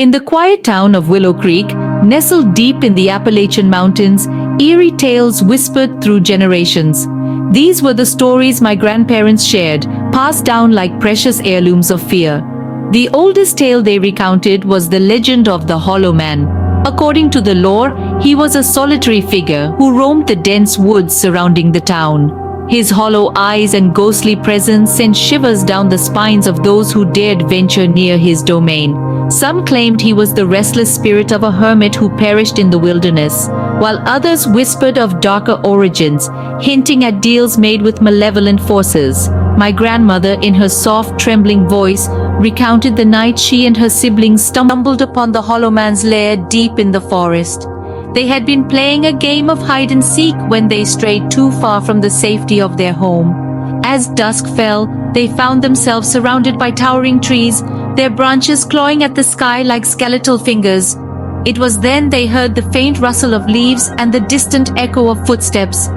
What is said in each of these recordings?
In the quiet town of Willow Creek, nestled deep in the Appalachian Mountains, eerie tales whispered through generations. These were the stories my grandparents shared, passed down like precious heirlooms of fear. The oldest tale they recounted was the legend of the Hollow Man. According to the lore, he was a solitary figure who roamed the dense woods surrounding the town. His hollow eyes and ghostly presence sent shivers down the spines of those who dared venture near his domain. Some claimed he was the restless spirit of a hermit who perished in the wilderness, while others whispered of darker origins, hinting at deals made with malevolent forces. My grandmother, in her soft, trembling voice, recounted the night she and her siblings stumbled upon the Hollow Man's lair deep in the forest. They had been playing a game of hide-and-seek when they strayed too far from the safety of their home. As dusk fell, they found themselves surrounded by towering trees, their branches clawing at the sky like skeletal fingers. It was then they heard the faint rustle of leaves and the distant echo of footsteps.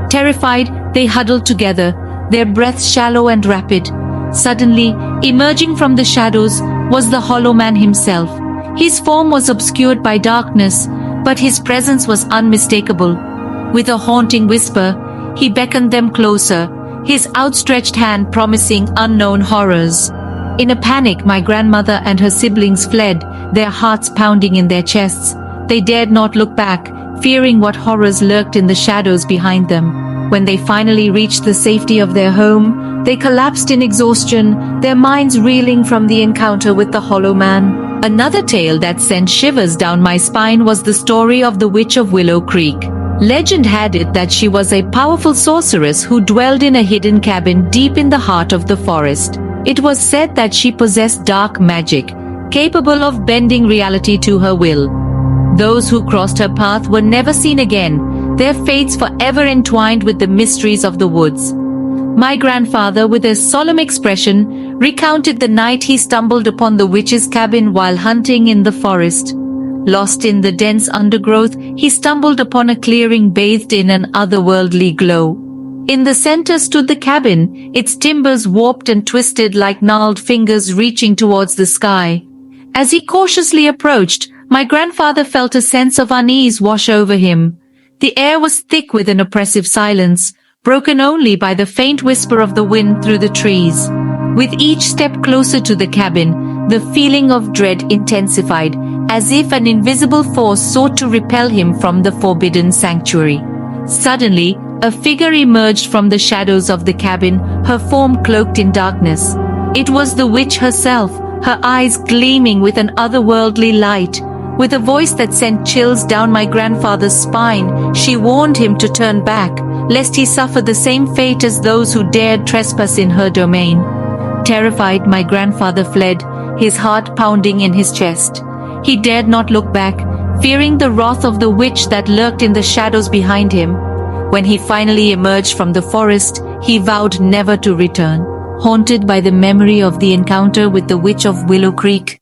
Terrified, they huddled together, their breaths shallow and rapid. Suddenly, emerging from the shadows, was the Hollow Man himself. His form was obscured by darkness, but his presence was unmistakable. With a haunting whisper, he beckoned them closer, his outstretched hand promising unknown horrors. In a panic, my grandmother and her siblings fled, their hearts pounding in their chests. They dared not look back, fearing what horrors lurked in the shadows behind them. When they finally reached the safety of their home, they collapsed in exhaustion, their minds reeling from the encounter with the Hollow Man. Another tale that sent shivers down my spine was the story of the Witch of Willow Creek. Legend had it that she was a powerful sorceress who dwelled in a hidden cabin deep in the heart of the forest. It was said that she possessed dark magic, capable of bending reality to her will. Those who crossed her path were never seen again, their fates forever entwined with the mysteries of the woods. My grandfather, with a solemn expression, recounted the night he stumbled upon the witch's cabin while hunting in the forest. Lost in the dense undergrowth, he stumbled upon a clearing bathed in an otherworldly glow. In the center stood the cabin, its timbers warped and twisted like gnarled fingers reaching towards the sky. As he cautiously approached, my grandfather felt a sense of unease wash over him. The air was thick with an oppressive silence, broken only by the faint whisper of the wind through the trees. With each step closer to the cabin, the feeling of dread intensified, as if an invisible force sought to repel him from the forbidden sanctuary. Suddenly, a figure emerged from the shadows of the cabin, her form cloaked in darkness. It was the witch herself, her eyes gleaming with an otherworldly light. With a voice that sent chills down my grandfather's spine, she warned him to turn back, lest he suffer the same fate as those who dared trespass in her domain. Terrified, my grandfather fled, his heart pounding in his chest. He dared not look back, fearing the wrath of the witch that lurked in the shadows behind him. When he finally emerged from the forest, he vowed never to return, haunted by the memory of the encounter with the Witch of Willow Creek.